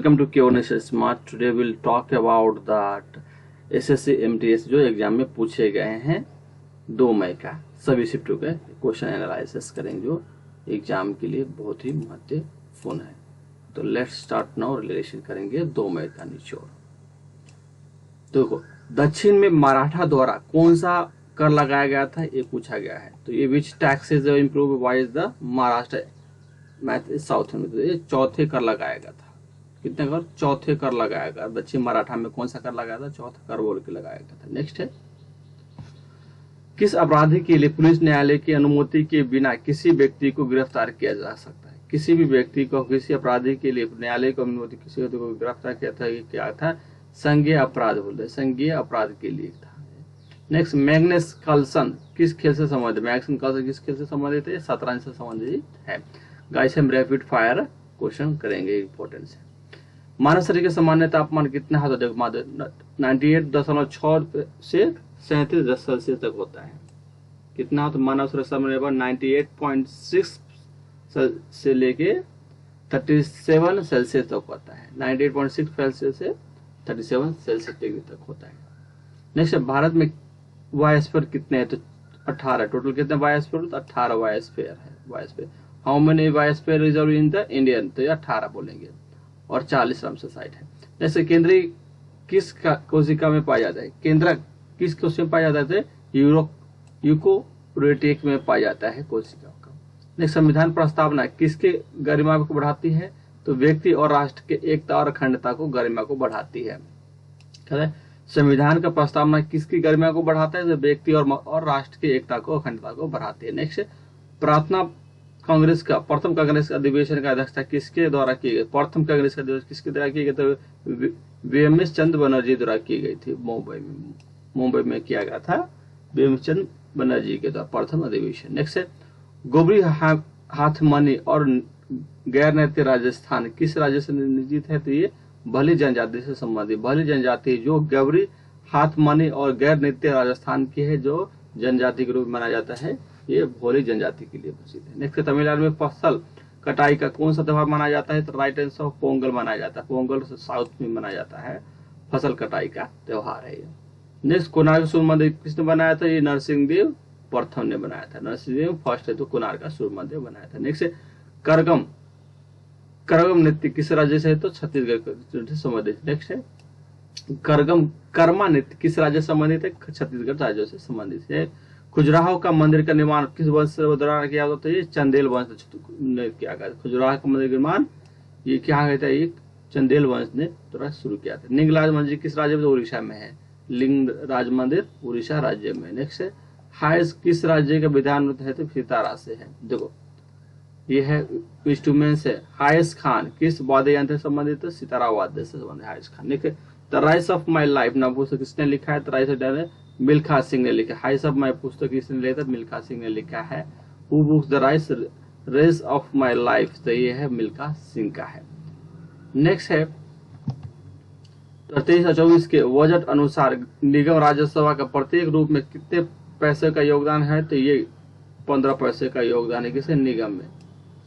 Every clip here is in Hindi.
Welcome to Q&A Smart. Today we'll talk about that SSC MTS जो एग्जाम में पूछे गए हैं 2 मई का सभी शिफ्टों के क्वेश्चन एनालिसिस करेंगे जो एग्जाम के लिए बहुत ही महत्वपूर्ण है। तो लेट्स स्टार्ट नाउ। रिलेशन करेंगे 2 मई का निचोड़। देखो, दक्षिण में मराठा द्वारा कौन सा कर लगाया गया था ये पूछा गया है। तो ये which taxes improve by the Maharashtra math south में, तो ये चौथे कर लगाया गया था। कितने कर? चौथे कर लगाया गया। दक्षिण मराठा में कौन सा कर लगाया था? चौथा कर बोल के लगाया गया था। नेक्स्ट है, किस अपराधी के लिए पुलिस न्यायालय की अनुमति के बिना किसी व्यक्ति को गिरफ्तार किया जा सकता है? किसी भी व्यक्ति को किसी अपराधी के लिए न्यायालय की अनुमति किसी व्यक्ति को गिरफ्तार किया था, ये क्या था? संज्ञेय अपराध बोलते, संज्ञेय अपराध के लिए था। नेक्स्ट, मैग्नस कार्लसन किस खेल से संबंधित? मैग्नस कार्लसन किस खेल से संबंधित है? शतरंज से संबंधित है। गाइस, हम रैपिड फायर क्वेश्चन करेंगे, इंपॉर्टेंट है। मानव शरीर के सामान्य तापमान कितना है? तो देखो, 98.6 से 37 सेल्सियस तक होता है। कितना? तो मानव शरीर सामान्य 98.6 से लेके 37 सेल्सियस तक होता है। 98.6 सेल्सियस से 37 सेल्सियस डिग्री तक होता है। नेक्स्ट, भारत में वायोस्फीयर कितने हैं? तो 18। टोटल कितने वायोस्फीयर? तो 18 वायोस्फीयर है। Biosphere, how many biosphere reserve in the Indian? तो ये 18 बोलेंगे। और 40 रामसर साइट है। जैसे केंद्रीय किस कोशिका में पाया जाता है? केंद्रक किस कोशिका में पाया जाता है? यूकोरियोटिक में पाया जाता है कोशिका का। नेक्स्ट, संविधान प्रस्तावना किसके गरिमा को बढ़ाती है? तो व्यक्ति और राष्ट्र के एकता और अखंडता को गरिमा को बढ़ाती है। संविधान का प्रस्तावना किसकी गरिमा को बढ़ाता है? तो व्यक्ति और राष्ट्र की एकता को अखंडता को बढ़ाती है। नेक्स्ट, प्रार्थना कांग्रेस का प्रथम कांग्रेस अधिवेशन का अध्यक्षता किसके द्वारा की गई? प्रथम कांग्रेस का अधिवेशन किसके द्वारा की गई? तो वीएमएस चंद्र बनर्जी द्वारा की गई थी। मुंबई में किया गया था वीएमएस चंद्र बनर्जी के द्वारा प्रथम अधिवेशन। नेक्स्ट है, गोबरी हाथमनी और गैर नैतिक राजस्थान किस राज्य से निर्जित है? तो ये भली जनजाति से संबंधित। भली जनजाति जो गौरी हाथमनी और गैर नैतिक राजस्थान की है, जो जनजाति के रूप में माना जाता है, ये भोली जनजाति के लिए प्रसिद्ध है। नेक्स्ट, तमिलनाडु में फसल कटाई का कौन सा त्योहार मनाया जाता है? तो राइट आंसर पोंगल मनाया जाता है। पोंगल से साउथ में मनाया जाता है, फसल कटाई का त्योहार है ये। नेक्स्ट, कोणार्क सूर्य मंदिर किसने बनाया था? ये नरसिंहदेव प्रथम ने बनाया था। नरसिंहदेव फर्स्ट है, तो कोणार्क का सूर्य मंदिर बनाया था। नेक्स्ट, करगम नृत्य किस राज्य से है? तो छत्तीसगढ़ से संबंधित। नेक्स्ट है, कर्मा नृत्य किस राज्य से संबंधित है? छत्तीसगढ़ राज्य से संबंधित है। खजुराहो का मंदिर का निर्माण किस वंश से दौरान किया गया? तो ये चंदेल वंश ने किया गया। खजुराहो का मंदिर निर्माण ये क्या गया था? ये चंदेल वंश ने द्वारा शुरू किया था। लिंगराज मंदिर किस राज्य में? तो उड़ीसा में है। लिंगराज मंदिर उड़ीसा राज्य में। नेक्स्ट है, हाइस किस राज्य का विधान है? तो सितारा से है। देखो, ये है इंस्ट्रूमेंट है। हाइस खान किस वाद्य यंत्र से संबंधित है? सितारा वाद्य से संबंधित हाइस खान। Next, the rise of my life ना पुस्तक किसने लिखा है? तो राइस ऑफ मिल्खा सिंह ने लिखा। हाइस ऑफ माई पुस्तक किसने लिखा? मिल्खा सिंह ने लिखा है। Who books the rice race of my life? तो ये है मिल्खा सिंह का है। नेक्स्ट है, 2324 के बजट अनुसार निगम राज्यसभा का प्रत्येक रूप में कितने पैसे का योगदान है? तो ये 15 पैसे का योगदान है। किसे? निगम में।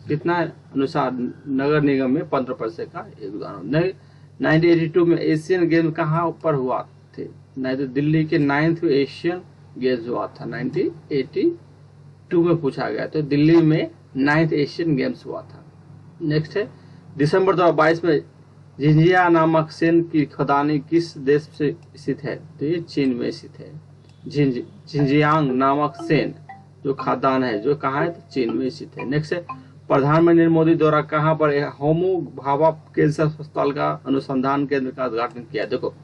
कितना अनुसार? नगर निगम में 15 पैसे का योगदान। 1982 में एशियन गेम कहाँ पर हुआ थे? नहीं तो दिल्ली के 9th एशियन गेम्स हुआ था। 1982 में पूछा गया, तो दिल्ली में 9th एशियन गेम्स हुआ था। नेक्स्ट है, दिसंबर 2022 में झिंझिया नामक सेन की खदानी किस देश से स्थित है? तो ये चीन में स्थित है। झिंझियांग नामक सेन जो खदान है, जो कहाँ है? तो चीन में स्थित है। नेक्स्ट है, प्रधानमंत्री नरेंद्र मोदी द्वारा कहाँ पर होमो भाभा कैंसर अस्पताल का अनुसंधान केंद्र का उद्घाटन किया? देखो,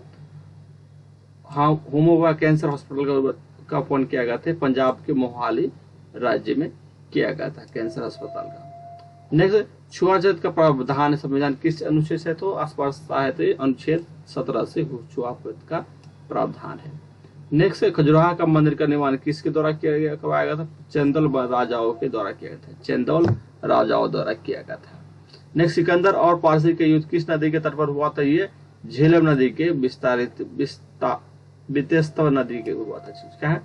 हाँ, होमोवा कैंसर हॉस्पिटल का ओपन किया गया था पंजाब के मोहाली राज्य में किया गया था कैंसर अस्पताल का। नेक्स्ट, छुआछूत का प्रावधान संविधान किस अनुच्छेद से? तो अस्पष्टता है, तो अनुच्छेद 17 से छुआछूत का प्रावधान है। नेक्स्ट, खजुराहो का मंदिर का निर्माण किसके द्वारा करवाया गया था? चंदेल राजाओं के द्वारा किया गया था। चंदेल राजाओं द्वारा किया गया था। नेक्स्ट, सिकंदर और पारसी के युद्ध किस नदी के तट पर हुआ था? ये झेलम नदी के वितेस्तव नदी के हुआ था। क्या है?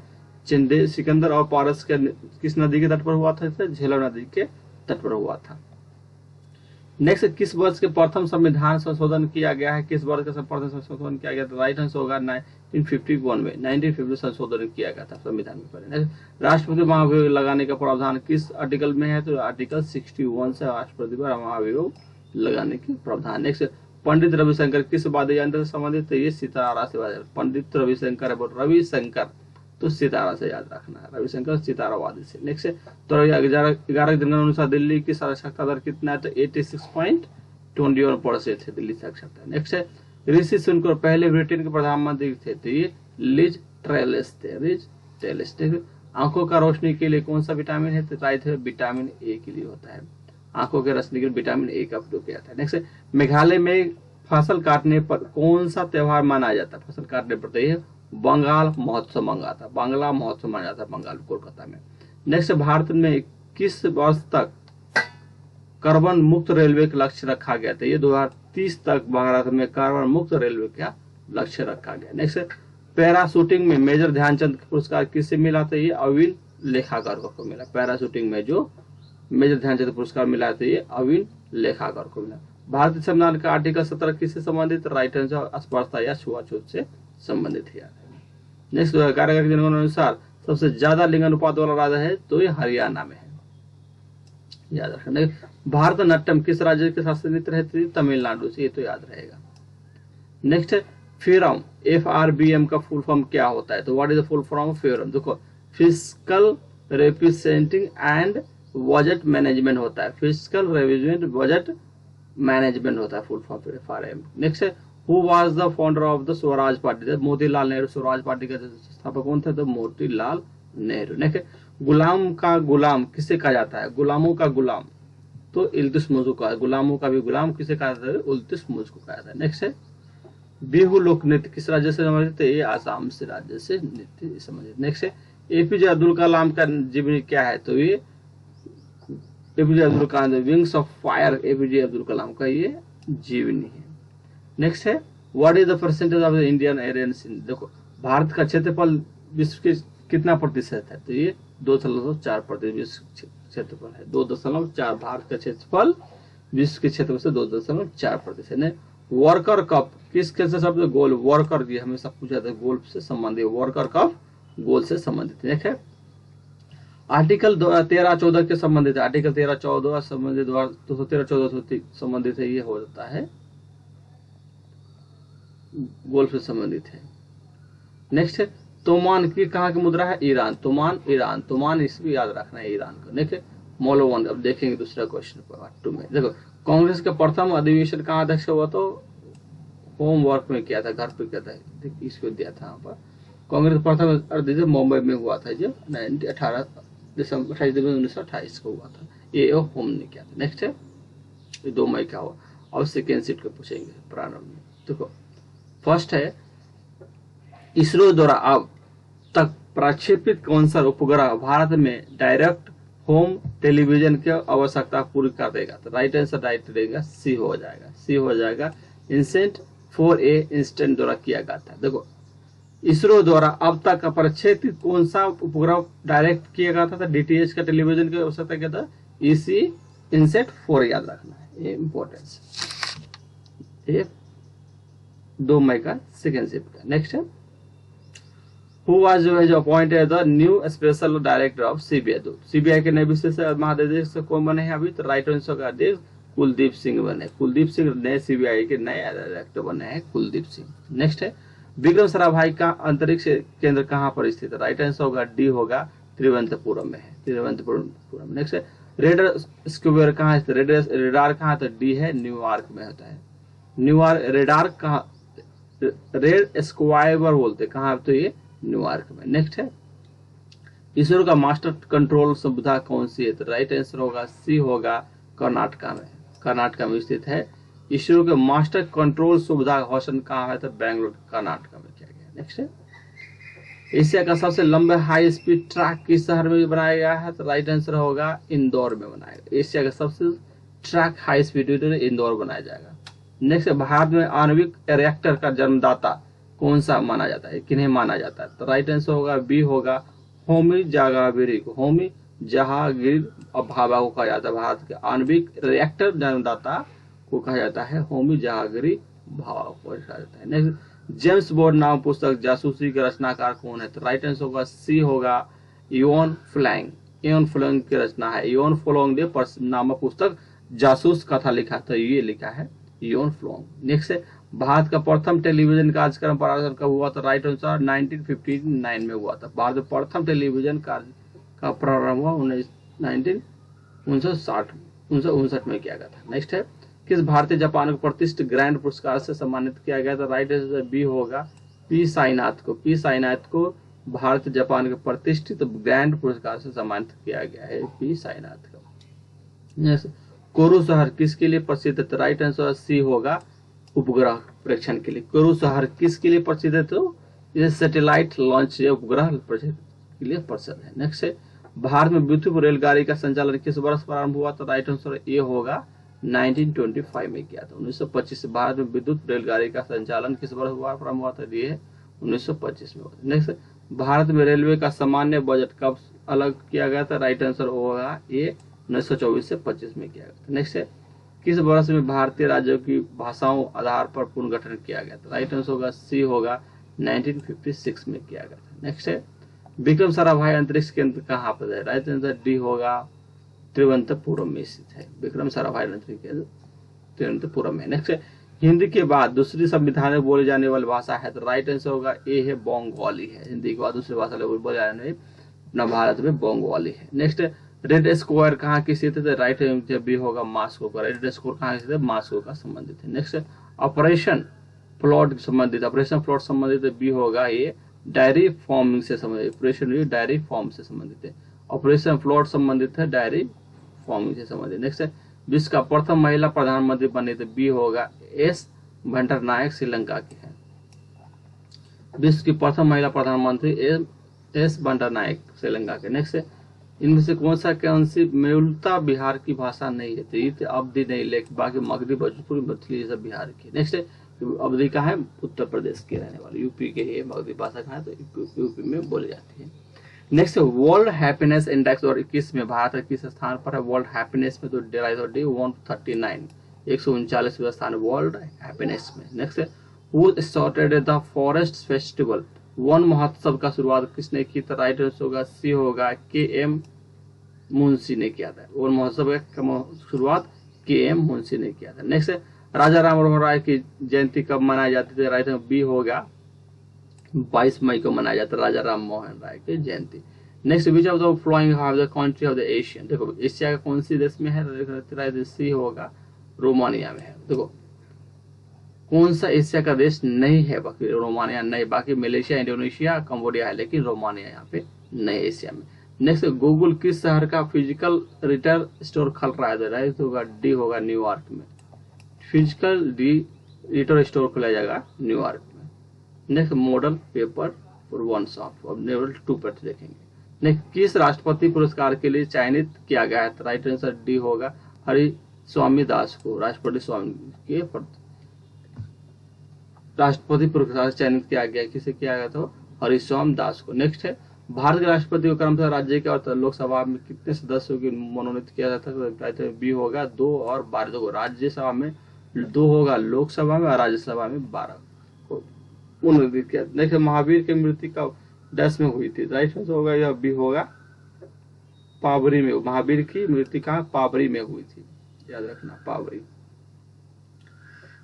सिकंदर और पारस के किस नदी के तट पर हुआ था? झेलम नदी के तट पर हुआ था। नेक्स्ट, किस वर्ष के प्रथम संविधान संशोधन किया गया है? किस वर्ष का प्रथम संशोधन किया गया? तो राइट आंसर होगा 1951 में 1950 संशोधन किया गया था संविधान में पहले। राष्ट्रपति महाभियोग लगाने का प्रावधान किस आर्टिकल में है? तो आर्टिकल 61 से राष्ट्रपति पर महाभियोग लगाने की प्रावधान। नेक्स्ट, पंडित रविशंकर किस वाद्य यंत्र से संबंधित है? ये सितारा से। पंडित रविशंकर है, रविशंकर तो सितारा से याद रखना है, रविशंकर सितारा वाद्य से। नेक्स्ट, तो 11 जनगणना अनुसार दिल्ली की साक्षरता दर कितना है? तो 86.21% है दिल्ली साक्षरता। नेक्स्ट है, ऋषि सुनकर पहले ब्रिटेन के प्रधानमंत्री थे? तो ये लिज ट्रेलिस थे, लिज ट्रेलिस। आंखों का रोशनी के लिए कौन सा विटामिन है? तो राइट है, विटामिन ए के लिए होता है, आंखों के रोशनी के लिए विटामिन ए का उपयोग किया जाता है। नेक्स्ट, मेघालय में फसल काटने पर कौन सा त्योहार मनाया जाता है? फसल काटने पर तो ये बंगाल महोत्सव मनाता है, बांग्ला महोत्सव मनाया जाता है बंगाल कोलकाता में। नेक्स्ट, भारत में किस वर्ष तक कार्बन मुक्त रेलवे का लक्ष्य रखा गया था? ये 2030 तक भारत में कार्बन मुक्त रेलवे का लक्ष्य रखा गया। नेक्स्ट, पैरा शूटिंग में मेजर ध्यानचंद पुरस्कार किससे मिला था? ये अविन लेखागर को मिला। पैरा शूटिंग में जो मेजर ध्यानचंद पुरस्कार मिला था ये अविन लेखागर को मिला। भारतीय संविधान का आर्टिकल 17 किससे संबंधित? राइट आंसर अस्पृश्यता या छुआछूत से संबंधित है। नेक्स्ट, 2011 के जनगणना अनुसार सबसे ज्यादा लिंग अनुपात वाला राज्य है? तो ये हरियाणा में है, याद रखना। भारतनाट्यम किस राज्य के शासन नीति रहती? तमिलनाडु से, ये तो याद रहेगा। नेक्स्ट, FRBM FRBM का फुल फॉर्म क्या होता है? तो what is the full form of FRBM? देखो, physical representing and budget management होता है, फिजिकल रिप्रेजेंट बजट मैनेजमेंट होता है फुल फॉर्म FRBM। नेक्स्ट है, who was the founder of the Swaraj party? Motilal Nehru Swaraj party का संस्थापक कौन थे? तो मोतीलाल नेहरू। नेक्स्ट, गुलाम का गुलाम किसे कहा जाता है? गुलामों का गुलाम तो इल्तुतमिश को कहा, गुलामों का भी गुलाम किसे कहा जाता है? इल्तुतमिश को कहा जाता है। नेक्स्ट है, बिहू लोक नृत्य किस राज्य से संबंधित है? ये आसाम से राज्य से नृत्य संबंधित। नेक्स्ट है, APJ अब्दुल कलाम का जीवनी क्या है? तो ये APJ Abdul Kalam wings of fire APJ Abdul Kalam का ये जीवनी है। नेक्स्ट है, what is the percentage of the Indian Arabian sea? देखो, भारत का क्षेत्रफल विश्व के कितना प्रतिशत है? तो ये 2.4% विश्व क्षेत्रफल है, 2.4। भारत का क्षेत्रफल विश्व के क्षेत्रफल से 2.4% है। वर्कर कप किस खेल से शब्द? गोल। वर्कर की हमेशा पूछा जाता है, गोल्फ से संबंधित। वर्कर कप गोल से संबंधित। नेक्स्ट है, आर्टिकल 13-14 के संबंधित है, आर्टिकल 13-14 संबंधित 213-14 संबंधित है, ये हो जाता है गोल्फ से संबंधित है। नेक्स्ट है, तोमान की कहाँ की मुद्रा है? ईरान। तोमान ईरान, तोमान इसको याद रखना है ईरान का। देखिए मौलवान, अब देखेंगे दूसरा क्वेश्चन पार्ट 2 में। देखो, कांग्रेस का प्रथम अधिवेशन कहाँ अध्यक्ष हुआ? तो होमवर्क में किया था, घर पे किया था, इसको दिया था यहाँ पर। कांग्रेस प्रथम अधिवेशन मुंबई में हुआ था, जो 28 दिसंबर 1928 को हुआ था, ये होम ने किया था। नेक्स्ट है, 2 मई का हुआ। अब सेकेंड सीट को पूछेंगे प्रारंभ में। देखो, फर्स्ट है, इसरो द्वारा अब तक प्रक्षेपित कौन सा उपग्रह भारत में डायरेक्ट होम टेलीविजन की आवश्यकता पूरी कर देगा? तो राइट आंसर राइट रहेगा, सी हो जाएगा, सी हो जाएगा। इंसेंट 4A इंस्टेंट द्वारा किया गया था। देखो, इसरो द्वारा अब तक प्रक्षेपित कौन सा उपग्रह डायरेक्ट किया गया था? DTH का टेलीविजन की आवश्यकता क्या था? EC इंसेट 4 याद रखना है, ये इंपॉर्टेंस। ये 2 मई का सेकेंड शिफ्ट का। नेक्स्ट है, Who was appointed the new special director of CBI? तो CBI के नए विशेष महानिदेशक कौन बने हैं अभी? तो राइट आंसर का आदेश कुलदीप सिंह बने। कुलदीप सिंह नए CBI के नए डायरेक्टर बने हैं, कुलदीप सिंह। नेक्स्ट है, विक्रम साराभाई का अंतरिक्ष केंद्र कहाँ पर स्थित है? राइट आंसर होगा डी होगा, तिरुवनंतपुरम में है, तिरुवनंतपुरम। नेक्स्ट है, रेडर स्क्वायर कहाँ है? रेडार कहाँ? तो डी है, न्यूयॉर्क में होता है। न्यूयॉर्क रेडार कहाँ? रेड स्क्वायर बोलते कहाँ? तो ये न्यूयॉर्क में। नेक्स्ट है, इसरो का मास्टर कंट्रोल सुविधा कौन सी है? तो राइट आंसर होगा सी होगा, कर्नाटका में, कर्नाटका में स्थित है। इसरो के मास्टर कंट्रोल सुविधा हॉस्टन कहाँ है? तो बेंगलुरु कर्नाटका में किया गया। नेक्स्ट है, एशिया का सबसे लंबा हाई स्पीड ट्रैक किस शहर में बनाया गया है? तो राइट आंसर होगा इंदौर में बनाया गया। एशिया का सबसे ट्रैक हाई स्पीड इंदौर बनाया जाएगा। नेक्स्ट, भारत में आणविक रिएक्टर का जन्मदाता कौन सा माना जाता है? किन्हें माना जाता है? तो राइट आंसर होगा बी होगा, होमी जहांगीर को। होमी जहांगीर भाभा को कहा जाता है भारत के आणविक रिएक्टर जन्मदाता को कहा जाता है होमी जहांगीरी भाव को कहा जाता है। नेक्स्ट, जेम्स बॉन्ड नाम पुस्तक जासूसी के रचनाकार कौन है? तो राइट आंसर होगा सी होगा इयोन फ्लैंग। इयोन फ्लैंग की रचना है। इयोन फ्लैंग ने नामक पुस्तक जासूस कथा लिखा था, ये लिखा है इयोन फ्लैंग। नेक्स्ट है, भारत का प्रथम टेलीविजन कार्यक्रम प्रारंभ कब हुआ था? राइट आंसर 1959 में हुआ था। भारत में प्रथम टेलीविजन कार्य का प्रारंभ हुआ 1959 में किया गया था। नेक्स्ट है, किस भारतीय जापान को प्रतिष्ठित ग्रैंड पुरस्कार से सम्मानित किया गया था? राइट आंसर बी होगा पी साईनाथ को। पी साईनाथ को भारत जापान के प्रतिष्ठित ग्रैंड पुरस्कार से सम्मानित किया गया है, पी साईनाथ को। नेक्स्ट, कोरू शहर किसके लिए प्रसिद्ध है? राइट आंसर सी होगा उपग्रह परीक्षण के लिए। कोरू शहर किसके लिए प्रसिद्ध है? तो ये सैटेलाइट लॉन्च उपग्रह के लिए प्रसिद्ध है। नेक्स्ट है, भारत में विद्युत रेलगाड़ी का संचालन किस वर्ष प्रारंभ हुआ? तो राइट आंसर ए होगा 1925 में किया था। 1925 से भारत में विद्युत रेलगाड़ी का संचालन किस वर्ष प्रारंभ हुआ था? ये 1925 में हुआ था। नेक्स्ट, भारत में रेलवे का सामान्य बजट कब अलग किया गया था? राइट आंसर होगा ए 1924 से 25 में किया गया था। नेक्स्ट है, किस वर्ष में भारतीय राज्यों की भाषाओं आधार पर पुनर्गठन किया गया था? राइट आंसर होगा सी होगा 1956 में किया गया था। नेक्स्ट है, विक्रम साराभाई अंतरिक्ष केंद्र कहाँ पर है? राइट आंसर डी होगा तिरुवनंतपुरम में स्थित है। विक्रम साराभाई अंतरिक्ष केंद्र तिरुवनंतपुरम में। नेक्स्ट है, हिंदी के बाद दूसरी संविधान में बोली जाने वाली भाषा है? तो राइट आंसर होगा ए है बंगाली है। हिंदी के बाद दूसरी भाषा बोली जाने वाली अपना भारत में बंगाली है। नेक्स्ट है, रेड स्क्वायर कहाँ की स्थित है? राइट आंसर बी होगा मास्को का। रेड स्क्वायर कहाँ स्थित है? मास्को का संबंधित है। नेक्स्ट, ऑपरेशन फ्लड संबंधित, ऑपरेशन फ्लड संबंधित बी होगा ये डायरी फार्मिंग से संबंधित। ऑपरेशन डायरी फार्म से संबंधित है। ऑपरेशन फ्लड संबंधित है डायरी फार्मिंग से संबंधित। नेक्स्ट है, विश्व का प्रथम महिला प्रधानमंत्री बनी थी? बी होगा एस भंडारनायक श्रीलंका की है। विश्व की प्रथम महिला प्रधानमंत्री एस भंडारनायक श्रीलंका के। नेक्स्ट है, इनमें से कौन सी मूलतः बिहार की भाषा नहीं है? तो ये अवधि नहीं, लेकिन बाकी मगधी, भोजपुरी, मैथिली सब बिहार की। नेक्स्ट है, अवधि का है उत्तर प्रदेश के रहने वाले, यूपी के है। मगधी भाषा कहाँ है? तो यूपी में बोली जाती है। नेक्स्ट है, वर्ल्ड हैप्पीनेस इंडेक्स और 21 में भारत किस स्थान पर है? वर्ल्ड हैप्पीनेस में तो डी 139 139वें स्थान वर्ल्ड हैप्पीनेस में। नेक्स्ट है, who started the forest festival? One महोत्सव का शुरुआत किसने की? तो राइट आंसर होगा सी होगा के एम मुंशी ने किया था। वन महोत्सव का शुरुआत के एम मुंशी ने किया था। नेक्स्ट है, राजा राम मोहन राय की जयंती कब मनाई जाती थी? राइट आंसर बी होगा 22 मई को मनाया जाता है राजा राम मोहन राय की जयंती। Next, which of the flowing half the country of the Asian? देखो एशिया का कौन सी देश में है? सी होगा रोमानिया में है। देखो कौन सा एशिया का देश नहीं है? बाकी रोमानिया नहीं, बाकी मलेशिया, इंडोनेशिया, कंबोडिया है, लेकिन रोमानिया यहाँ पे नहीं एशिया में। नेक्स्ट, गूगल किस शहर का फिजिकल रिटेल स्टोर खोल रहा है? राइट होगा डी होगा न्यूयॉर्क में। फिजिकल रिटेल स्टोर खोला जाएगा न्यूयॉर्क में। नेक्स्ट, मॉडल पेपर और वन शॉप। अब लेवल 2 पर देखेंगे। नेक्स्ट, किस राष्ट्रपति पुरस्कार के लिए चयनित किया गया है? राइट आंसर डी होगा हरि स्वामी दास को। राष्ट्रपति स्वामी के राष्ट्रपति पुरस्कार चयनित किया गया, किसे किया गया? तो हरिस्वाम दास को। नेक्स्ट है, भारत के राष्ट्रपति को क्रमशः राज्य के और लोकसभा में कितने सदस्यों की मनोनीत किया जाता है? बी होगा 2 और 12 को। राज्यसभा में 2 होगा, लोकसभा में और राज्यसभा में 12 को मनोनीत किया। नेक्स्ट, महावीर की मृत्यु कब डैश में हुई थी? राइट आंसर होगा या बी होगा पावरी में। महावीर की मृत्यु कहाँ? पावरी में हुई थी, याद रखना पावरी।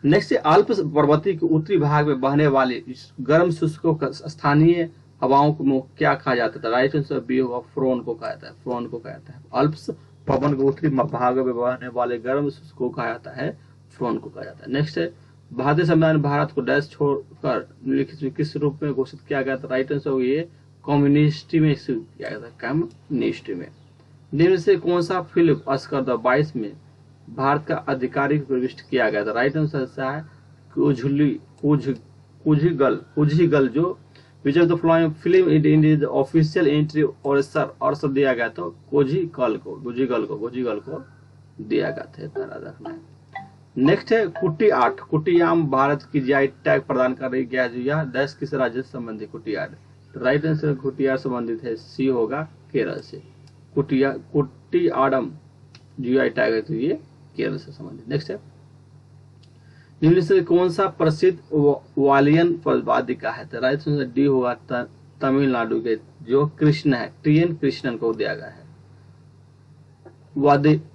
नेक्स्ट, अल्प्स पर्वतीय के उत्तरी भाग में बहने वाली गर्म शुष्क स्थानीय हवाओं को क्या कहा जाता था? राइट आंसर बी होगा फ्रोन को कहा जाता है। फ्रोन को कहा जाता है। अल्प्स पवन के उत्तरी भाग में बहने वाले गर्म शुष्क को कहा जाता है फ्रोन को कहा जाता है। नेक्स्ट है, भारतीय संविधान भारत को डैश छोड़कर निम्नलिखित किस रूप में घोषित किया गया था? राइट आंसर ये कम्युनिस्ट में किया गया था, कम्युनिस्ट में। निम्न से कौन सा फिल्म ऑस्कर 22 में भारत का आधिकारिक प्रविष्ट किया गया था? राइट आंसर है कुझीगल, जो विच of the flowing film in official entry और सर दिया गया तो कुझीगल को दिया गया था। नेक्स्ट है, कुटी आर्ट। कुटी आम भारत की जीआई टैग प्रदान कर रही गया जो यह देश किस राज्य से संबंधित? कुटी आर्ट। राइट आंसर कुटी आर्ट संबंधित है, सी होगा केरल से। कुटी आडम जीआई टैग है तो ये केरल से संबंधित। नेक्स्ट है, निम्न से कौन सा प्रसिद्ध वालियन वादिका है? तो राइट आंसर डी होगा तमिलनाडु के जो कृष्ण है, टी.एन. कृष्णन को दिया गया है।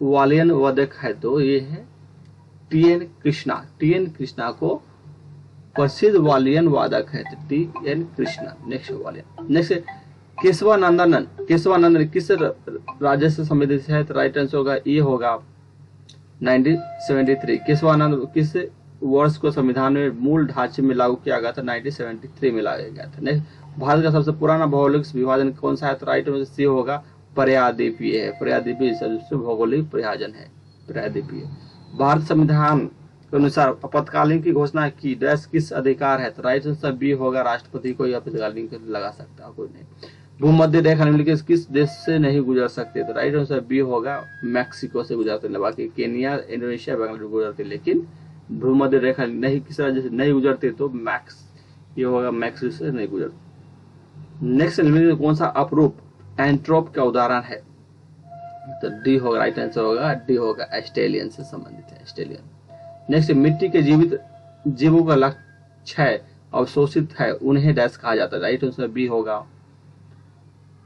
वालियन वादक है तो ये है टी.एन. कृष्णा। टी.एन. कृष्णा को प्रसिद्ध वालियन वादक है तो TN. Krishna. Next वालियन। Next Keshavanandan किस राज्य से संबंधित है? तो राइट आंसर होगा ये होगा 1973। केशवानंद किस वर्ष को संविधान में मूल ढांचे में लागू किया गया था? 1973 में लाया गया था। नेक्स्ट भारत का सबसे पुराना भौगोलिक विभाजन कौन सा है? तो राइट आंसर सी होगा प्रायद्वीपीय है। प्रायद्वीपीय सबसे भौगोलिक विभाजन है प्रायद्वीपीय। भारत संविधान के अनुसार आपातकालीन की घोषणा की डैश किस अधिकार है? तो राइट आंसर बी होगा राष्ट्रपति को आपातकालीन लगा सकता है कोई नहीं। भूमध्य रेखा निम्नलिखित किस देश से नहीं गुजर सकते? तो राइट आंसर बी होगा मैक्सिको से गुजरते हैं। बाकी केनिया, इंडोनेशिया, बांग्लादेश गुजरते, लेकिन भूमध्य रेखा नहीं किस राज्य से नहीं गुजरते तो ये होगा मैक्सिको से नहीं गुजरते। नेक्स्ट निम्नलिखित कौन सा अपरूप एंट्रोप का उदाहरण है? तो डी होगा राइट आंसर होगा डी होगा ऑस्ट्रेलियन से संबंधित है ऑस्ट्रेलियन। नेक्स्ट मिट्टी के जीवित जीवों का लक्ष्य अवशोषित है उन्हें डैश कहा जाता है? राइट आंसर बी होगा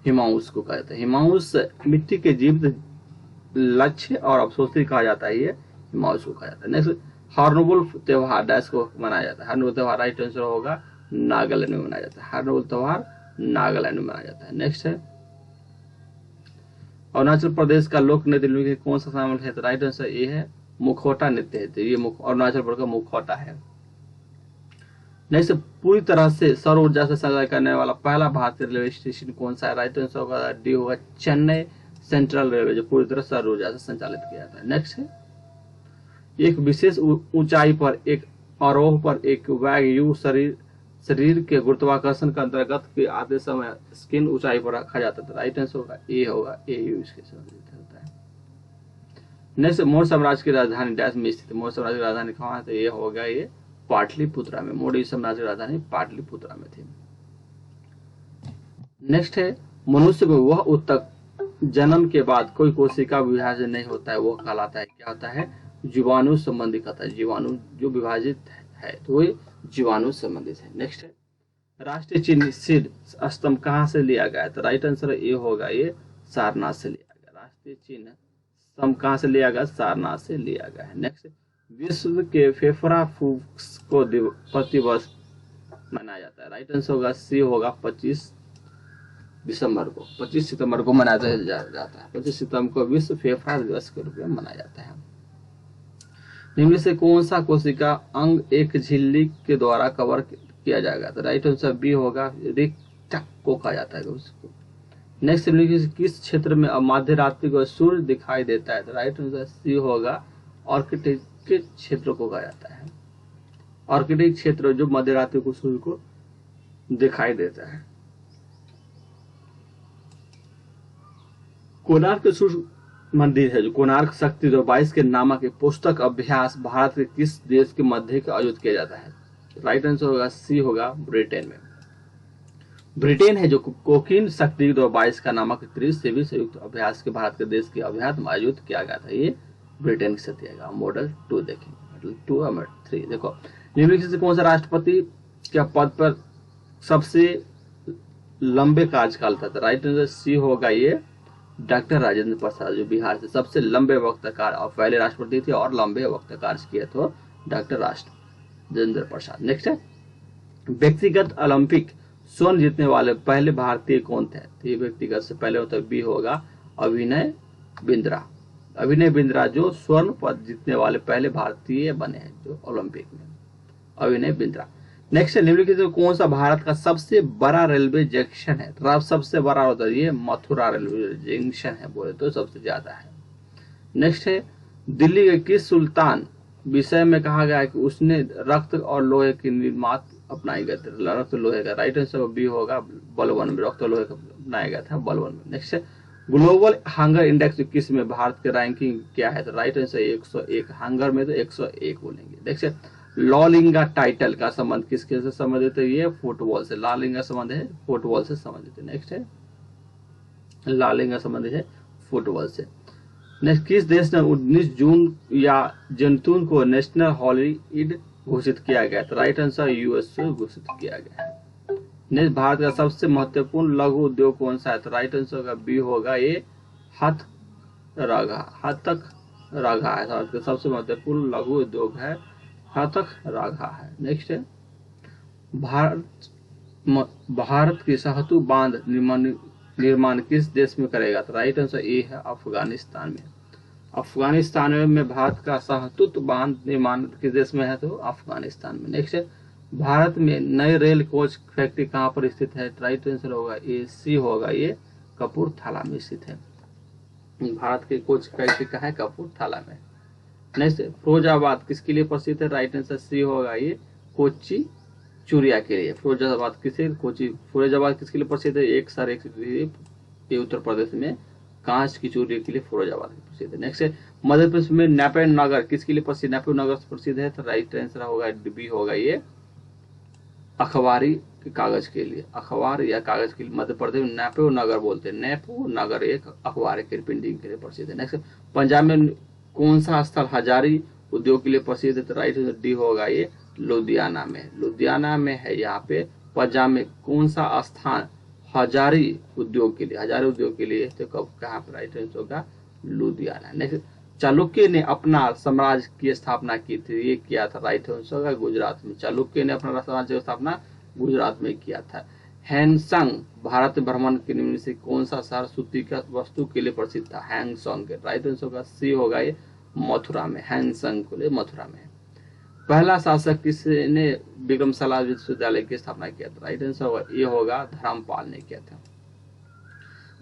हिमांस को कहा जाता है। हिमांस मिट्टी के जीवित लक्ष्य और अवशोषित कहा जाता है, ये हिमांस को कहा जाता है। नेक्स्ट हॉर्नबिल त्योहार डैश को मनाया जाता है? हॉर्नबिल त्योहार राइट आंसर होगा नागालैंड में मनाया जाता है। हॉर्नबिल त्योहार नागालैंड में मनाया जाता है। नेक्स्ट है अरुणाचल प्रदेश का लोक नृत्य में कौन सा शामिल है? तो राइट आंसर ये है मुखौटा नृत्य है। तो ये अरुणाचल प्रदेश का मुखौटा है। नेक्स्ट पूरी तरह से सौर ऊर्जा से संचालित करने वाला पहला भारतीय रेलवे स्टेशन कौन सा है? राइट आंसर होगा डी होगा चेन्नई सेंट्रल रेलवे, जो पूरी तरह सौर ऊर्जा से संचालित किया जाता है। नेक्स्ट है एक विशेष ऊंचाई पर एक आरोह पर एक वायु शरीर के गुरुत्वाकर्षण के अंतर्गत के आते समय स्किन ऊंचाई पर रखा जाता है। राइट आंसर होगा ए होगा ए यू इसके संबंधित होता है। नेक्स्ट मौर्य साम्राज्य की राजधानी डैश में स्थित? मौर्य साम्राज्य की राजधानी कहाँ है? तो ये होगा ये पाटलिपुत्रा में। मौर्य साम्राज्य की राजधानी पाटलिपुत्रा में थी। नेक्स्ट है मनुष्य में वह उत्तक जन्म के बाद कोई कोशिका विभाजन नहीं होता है, वो कहलाता है क्या होता है? जीवाणु संबंधी कहता है। जीवाणु जो विभाजित है तो वो जीवाणु संबंधित है। नेक्स्ट है राष्ट्रीय चिन्ह सिद्ध स्तंभ कहाँ से लिया गया है? तो राइट आंसर ये होगा ये सारनाथ से लिया गया। राष्ट्रीय चिन्ह स्तंभ कहाँ से लिया गया? सारनाथ से लिया गया है। नेक्स्ट विश्व के फेफड़ा फूस को प्रतिवर्ष मनाया जाता है? राइट आंसर होगा सी होगा 25 सितंबर को मनाया जाता है। 25 सितंबर को विश्व फेफड़ा दिवस के रूप में मनाया जाता है। निम्न से कौन सा कोशिका अंग एक झिल्ली के द्वारा कवर किया जाएगा? तो राइट आंसर बी होगा रिक्टक को कहा जाता है उसको। नेक्स्ट किस क्षेत्र में अब मध्य रात्रि को सूर्य दिखाई देता है? तो राइट आंसर सी होगा आर्कटिक के क्षेत्र को कहा जाता है। आर्कटिक क्षेत्र जो मध्य रात्रि को सूर्य को दिखाई देता है। कोणार्क सूर्य मंदिर है जो कोणार्क शक्ति 22 के नामक एक पुस्तक अभ्यास भारत के किस देश के मध्य का आयोजित किया जाता है? राइट आंसर होगा सी होगा ब्रिटेन में। ब्रिटेन है जो कोकीन शक्ति 22 का नामक त्रिसेवी संयुक्त अभ्यास के भारत के देश के अभ्यास में आयोजित किया गया था। ये ब्रिटेन से दिया गया। मॉडल 2 देखेंगे, मॉडल 2 और मॉडल 3 देखो। निम्नलिखित से कौन सा राष्ट्रपति के पद पर सबसे लंबे कार्यकाल था? राइट आंसर सी होगा ये डॉक्टर राजेंद्र प्रसाद, जो बिहार से सबसे लंबे वक्त कार्य और पहले राष्ट्रपति थे और लंबे वक्त कार्य किए तो डॉक्टर राजेंद्र प्रसाद। नेक्स्ट है व्यक्तिगत ओलंपिक स्वर्ण जीतने वाले पहले भारतीय कौन थे? तो ये व्यक्तिगत से पहले होता है बी होगा अभिनय बिंद्रा। अभिनय बिंद्रा जो स्वर्ण पद जीतने वाले पहले भारतीय बने हैं जो ओलंपिक में, अभिनय बिंद्रा। नेक्स्ट निम्नलिखित में कौन सा भारत का सबसे बड़ा रेलवे जंक्शन है? तो सबसे बड़ा होता है ये मथुरा रेलवे जंक्शन है, बोले तो सबसे ज्यादा है। नेक्स्ट है दिल्ली के किस सुल्तान विषय में कहा गया है कि उसने रक्त और लोहे की निर्माण अपनाई गए थे? रक्त लोहे का। राइट आंसर बी होगा बलवन में, रक्त लोहे का बनाया गया था बलवन में। नेक्स्ट है ग्लोबल हंगर इंडेक्स किस में भारत के रैंकिंग क्या है? तो राइट आंसर 101। हंगर में तो 101 बोलेंगे। नेक्स्ट लालिंगा टाइटल का संबंध किसके से संबंधित है? ये फुटबॉल से। लालिंगा संबंध है फुटबॉल से संबंधित है। नेक्स्ट है लालिंगा संबंधित है फुटबॉल से। नेक्स्ट, किस देश ने 19 जून या जून को नेशनल हॉलीडे घोषित किया गया? तो राइट आंसर यूएस से घोषित किया गया है। नेक्स्ट, भारत का सबसे महत्वपूर्ण लघु उद्योग कौन सा है? तो राइट आंसर का बी होगा ये हथक राघा है। भारत का सबसे महत्वपूर्ण लघु उद्योग है हथक राघा है। नेक्स्ट है, भारत की सहतु बांध निर्माण किस देश में करेगा? तो राइट आंसर ए है अफगानिस्तान में। अफगानिस्तान में भारत का सहतूत बांध निर्माण किस देश में है? तो अफगानिस्तान में। नेक्स्ट है, भारत में नई रेल कोच फैक्ट्री कहाँ पर स्थित है? राइट आंसर होगा ए सी होगा ये कपूरथला में स्थित है। भारत की कोच फैक्ट्री कहाँ है? कपूरथला में। नेक्स्ट, फिरोजाबाद किसके लिए प्रसिद्ध है? राइट आंसर सी होगा ये कोच्चि चूड़िया के लिए। फिरोजाबाद फिरोजाबाद किसके लिए प्रसिद्ध है? एक सर एक ये उत्तर प्रदेश में कांच की चूड़िया के लिए फिरोजाबाद प्रसिद्ध है। नेक्स्ट है, मध्य प्रदेश में नैपे नगर किसके लिए प्रसिद्ध? नैपे नगर प्रसिद्ध है। तो राइट आंसर होगा बी होगा ये अखबारी कागज के लिए, अखबार या कागज के लिए मध्य प्रदेश में नैपो नगर बोलते हैं। नैपो नगर एक अखबार के प्रिंटिंग के लिए प्रसिद्ध है। नेक्स्ट, पंजाब में कौन सा स्थल हजारी उद्योग के लिए प्रसिद्ध है? तो राइट आंसर डी होगा ये लुधियाना में। लुधियाना में है यहाँ पे। पंजाब में कौन सा स्थान हजारी उद्योग के लिए, हजारी उद्योग के लिए? तो कब कहाँ पर? राइट आंसर होगा लुधियाना। नेक्स्ट, चालुक्य ने अपना साम्राज्य की स्थापना की थी, ये किया था? राइट आंसर होगा गुजरात में। चालुक्य ने अपना साम्राज्य की स्थापना गुजरात में किया था। हैंगसंग भारत भ्रमण के निम्न से कौन सा शहर सूती का वस्तु के लिए प्रसिद्ध था? हैंगसंग के। राइट आंसर होगा सी होगा ये मथुरा में। हैंगसंग के लिए मथुरा में। पहला शासक किसने विक्रमशिला विश्वविद्यालय की स्थापना किया था? राइट आंसर होगा ये होगा धर्मपाल ने किया था।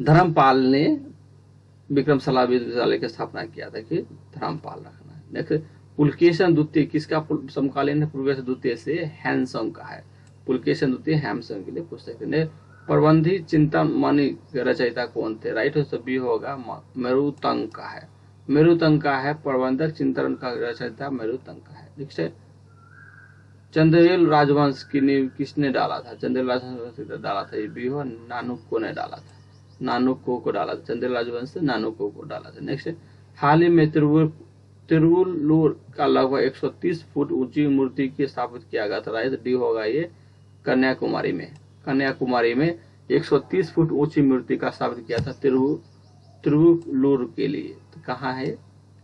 धर्मपाल ने विक्रमशिला विश्वविद्यालय की स्थापना किया था कि धर्मपाल रखना है। नेक्स्ट, पुलकेशन द्वितीय किसका समकालीन है? पुलकेशन द्वितीय से हैंगसंग का है। पुलकेशन द्वितीय हैंगसंग के लिए पूछ सकते हैं। प्रबंधी चिंतामणि के रचयिता कौन थे? राइट आंसर बी होगा मेरुतंग का है। मेरुतंग का है प्रबंधक चिंतन का रचयिता मेरुतंग का है। नेक्स्ट है, चंदेल राजवंश की नींव किसने डाला था? चंदेल राजवंश डाला था ये बी हो नानुको ने डाला था। नानुको को डाला था। चंदेल राजवंश से नानुको को डाला था। नेक्स्ट है, हाल ही में तिरुवल्लुर का लगभग 130 फुट ऊंची मूर्ति की स्थापित किया गया था। राइट डी होगा ये कन्याकुमारी में। कन्याकुमारी में 130 फुट ऊंची मूर्ति का स्थापित किया था तिरुवल्लुर के लिए। तो कहाँ है?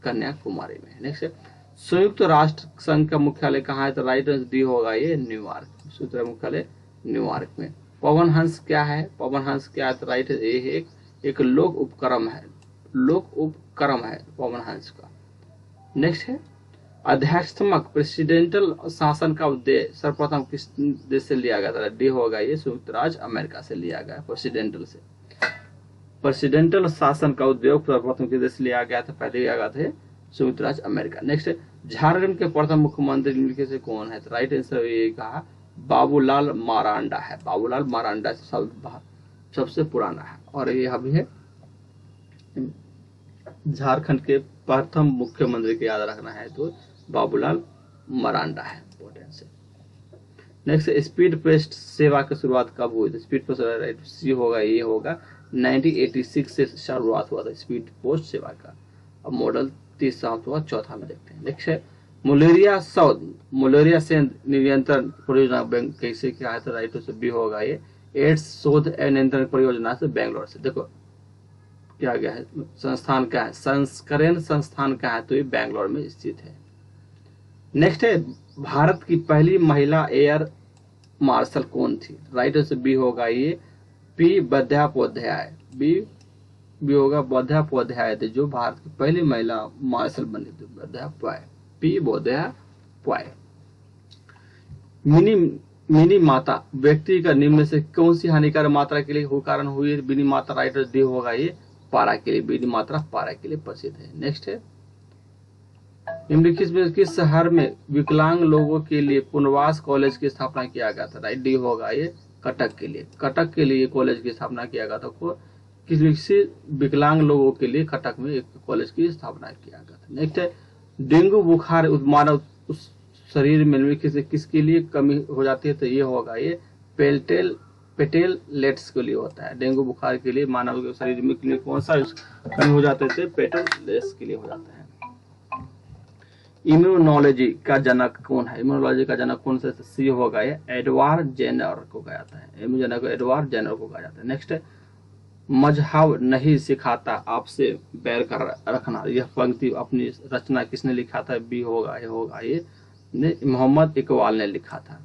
कन्याकुमारी में। नेक्स्ट है, संयुक्त राष्ट्र संघ का मुख्यालय कहाँ है? तो राइट आंसर डी होगा ये न्यूयॉर्क। संयुक्त मुख्यालय न्यूयॉर्क में। पवन हंस क्या है? पवन हंस क्या है? तो राइट ए एक लोक उपक्रम है। लोक उपक्रम है पवन हंस का। नेक्स्ट है, अध्यक्षात्मक प्रेसिडेंटल शासन का उद्देश्य सर्वप्रथम किस देश से लिया गया था? डी होगा ये संयुक्त राज्य अमेरिका से लिया गया। प्रेसिडेंटल से प्रेसिडेंटल शासन का उद्योग सर्वप्रथम किस देश से लिया गया था? पहले लिया गया था संयुक्त राज्य अमेरिका। नेक्स्ट, झारखंड के प्रथम मुख्यमंत्री निम्नलिखित में से कौन है? तो राइट आंसर ये कहा बाबूलाल मरांडा है। बाबूलाल मरांडा सबसे पुराना है और ये अभी है झारखंड के प्रथम मुख्यमंत्री के याद रखना है तो बाबूलाल मरांडा है। इंपोर्टेंट से। नेक्स्ट, स्पीड पोस्ट सेवा की शुरुआत कब हुई थी? स्पीड पोस्ट राइट सी होगा ये होगा 1986 से शुरुआत हुआ था स्पीड पोस्ट सेवा का। अब मॉडल 30 हुआ चौथा में देखते हैं। नेक्स्ट है, मलेरिया से नियंत्रण परियोजना कैसे क्या है? तो राइट से बी होगा ये एड्स शोध एवं नियंत्रण परियोजना से बेंगलोर से। देखो क्या गया है संस्थान का है, संस्करण संस्थान का है तो ये बेंगलोर में स्थित है। नेक्स्ट है, भारत की पहली महिला एयर मार्शल कौन थी? राइट से बी होगा ये पी बंद्योपाध्याय। बी होगा बंद्योपाध्याय थे जो भारत की पहली महिला मार्शल बनी थी। बंद्योपाध्याय पी बंद्योपाध्याय। मिनी माता व्यक्ति का निम्न से कौन सी हानिकारक मात्रा के लिए हो कारण हुई है? मिनी मात्रा राइट डी होगा ये पारा के लिए। मिनी मात्रा पारा के लिए प्रसिद्ध है। नेक्स्ट है, निम्नलिखित में किस शहर में विकलांग लोगों के लिए पुनर्वास कॉलेज की स्थापना किया गया था? राइट डी होगा ये कटक के लिए। कटक के लिए कॉलेज की स्थापना किया गया था। किसी विकलांग लोगों के लिए कटक में एक कॉलेज की स्थापना किया गया था। नेक्स्ट है, डेंगू बुखार मानव शरीर में निम्नलिखित से किसके लिए कमी हो जाती है? तो ये होगा ये पेल्टेल पेटेलेट्स के लिए होता है। डेंगू बुखार के लिए मानव के शरीर में के लिए कौन सा कमी हो जाते थे? पेटेलेट्स के लिए हो जाता है। इम्यूनोलॉजी का जनक कौन है? इम्यूनोलॉजी का जनक कौन सा? सी होगा ये एडवर्ड जेनर को कहा जाता है। इम्यूनोलॉजी को एडवर्ड जेनर को कहा जाता है। नेक्स्ट है मजहब नहीं सिखाता आपसे बैर कर रखना। यह पंक्ति अपनी रचना किसने लिखा था? बी होगा, ये होगा, ये मोहम्मद इकबाल ने लिखा था।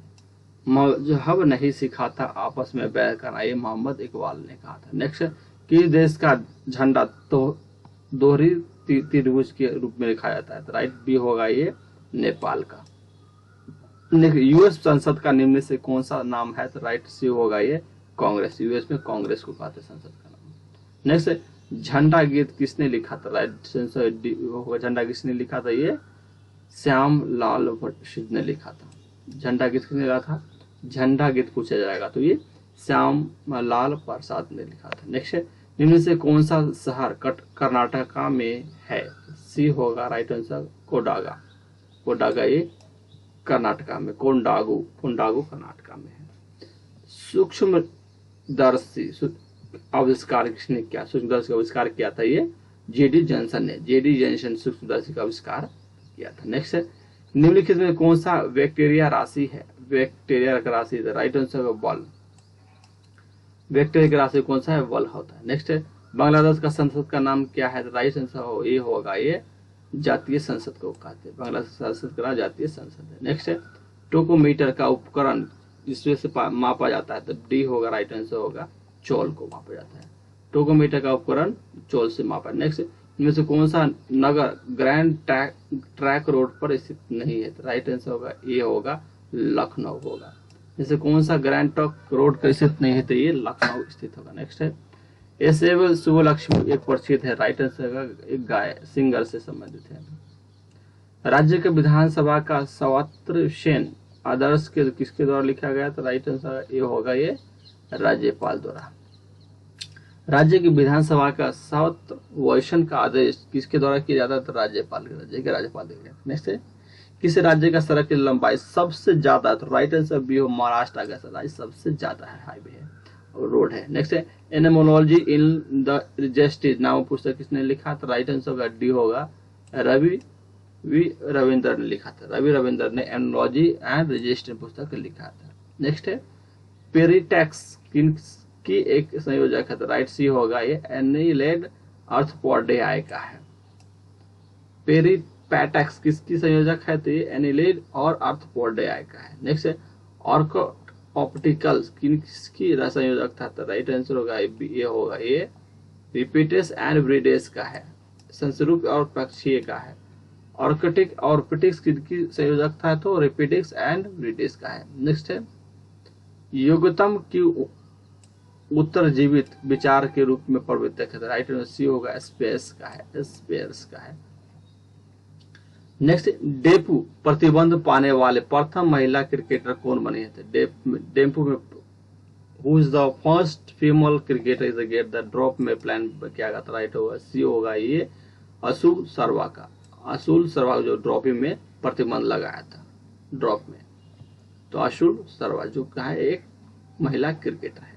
मजहब नहीं सिखाता आपस में बैर करना, ये मोहम्मद इकबाल ने कहा था। नेक्स्ट किस देश का झंडा तो दोहरी त्रिभुज के रूप में लिखा जाता है? तो राइट बी होगा ये नेपाल का। यूएस संसद का निम्न से कौन सा नाम है? तो राइट सी होगा ये कांग्रेस। यूएस में कांग्रेस को कहते हैं संसद का नाम। नेक्स्ट झंडा गीत किसने लिखा था? राइट आंसर डी होगा। झंडा किसने लिखा था? ये श्याम लाल प्रसाद ने लिखा था। झंडा गीत किसने लिखा था? झंडा गीत पूछा जाएगा तो ये श्याम लाल प्रसाद ने लिखा था। नेक्स्ट निम्न से कौन सा शहर कर्नाटका में है? सी होगा राइट आंसर कोडागा। कोडागा ये कर्नाटका में, कोंडागू कर्नाटका में है। सूक्ष्मदर्शी आविष्कार किसने किया? सूक्ष्मदर्शी का आविष्कार किया था ये जेडी जॉनसन ने। जेडी जॉनसन सूक्ष्मदर्शी का आविष्कार किया था। नेक्स्ट निम्नलिखित में कौन सा बैक्टीरिया राशि है? बैक्टीरिया का राशि राइट आंसर बल। बैक्टीरिया की राशि कौन सा है? बल होता है। नेक्स्ट बांग्लादेश का संसद का नाम क्या है? राइट आंसर ये होगा ये जातीय संसद को कहते हैं। बांग्लादेश संसद का जातीय संसद है। नेक्स्ट टोकोमीटर का उपकरण जिसमें से मापा जाता है तो डी होगा राइट आंसर होगा चोल को मापा जाता है। टोकोमीटर का उपकरण चोल से मापा। नेक्स्ट इनमें से कौन सा नगर ग्रैंड ट्रैक रोड पर स्थित नहीं है? तो राइट आंसर होगा ये होगा लखनऊ होगा। जैसे कौन सा ग्रैंड ट्रैक रोड पर स्थित नहीं है? तो ये लखनऊ स्थित होगा। नेक्स्ट है एसेबल सुबलक्ष्मी एक परिचित है। राइट आंसर होगा एक गाय सिंगर से संबंधित है। राज्य के विधानसभा का सवत्र सेन आदर्श के किसके द्वारा लिखा गया? तो राइट आंसर ये होगा ये राज्यपाल द्वारा। राज्य की विधानसभा का सवत्र वैशन का आदेश किसके द्वारा किया जाता है? तो राज्यपाल के। राज्य के राज्यपाल दिया। नेक्स्ट है किस राज्य का सड़क की लंबाई सबसे ज्यादा है? तो राइट आंसर बी हो महाराष्ट्र का राज्य सबसे ज्यादा है, हाईवे है और रोड है। नेक्स्ट है एनिमोलॉजी इन द जस्टिस नाम पुस्तक किसने लिखा? तो राइट आंसर होगा डी होगा रवि रविंद्र ने लिखा था। रवि रविंद्र ने एनोलॉजी एंड रजिस्टर पुस्तक लिखा था। नेक्स्ट है पेरिटैक्स की एक संयोजक है? तो राइट सी होगा ये एनिलेड अर्थपोडेआई का है। पेरिपैटेक्स किसकी संयोजक है? तो ये एनिलेड और अर्थपोडेआई का है। नेक्स्ट है ऑर्किड ऑप्टिकल्स किसकी संयोजक था? तो राइट आंसर होगा ये होगा ये रिपीटेस एंड ब्रिडेस का है। संस्रूप और पक्षीय का है। ऑर्किटिक और ऑप्टिक्स किसकी संयोजक था? तो रिपीटेक्स एंड ब्रिडेस का है। नेक्स्ट है योग्यतम की उत्तरजीवित विचार के रूप में प्रवर्तक है? तो राइट आंसर सी होगा स्पेस का है, स्पेस का है। नेक्स्ट डेपू प्रतिबंध पाने वाले प्रथम महिला क्रिकेटर कौन बनी है? डेपू में who is the first female cricketer is get the drop में प्लान किया गया था? राइट होगा सी होगा ये अशुल शर्मा का। अशुल शर्मा जो ड्रॉपिंग में प्रतिबंध लगाया था ड्रॉप में, तो अशुल शर्मा जो कहा है एक महिला क्रिकेटर है।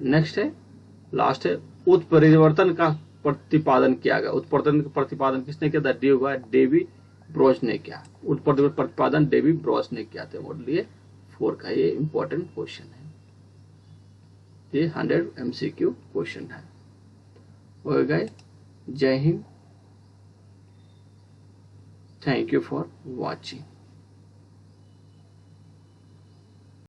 नेक्स्ट है लास्ट है उत्परिवर्तन का प्रतिपादन किया गया। उत्परिवर्तन का प्रतिपादन किसने किया था? डी होगा डेवी ब्रोच ने किया। उत्परिवर्तन प्रतिपादन डेवी ब्रोच ने किया था। मॉडल ये 4 का ये इंपॉर्टेंट क्वेश्चन है। ये 100 MCQ क्वेश्चन है। हो गए। जय Hind. Thank you for watching.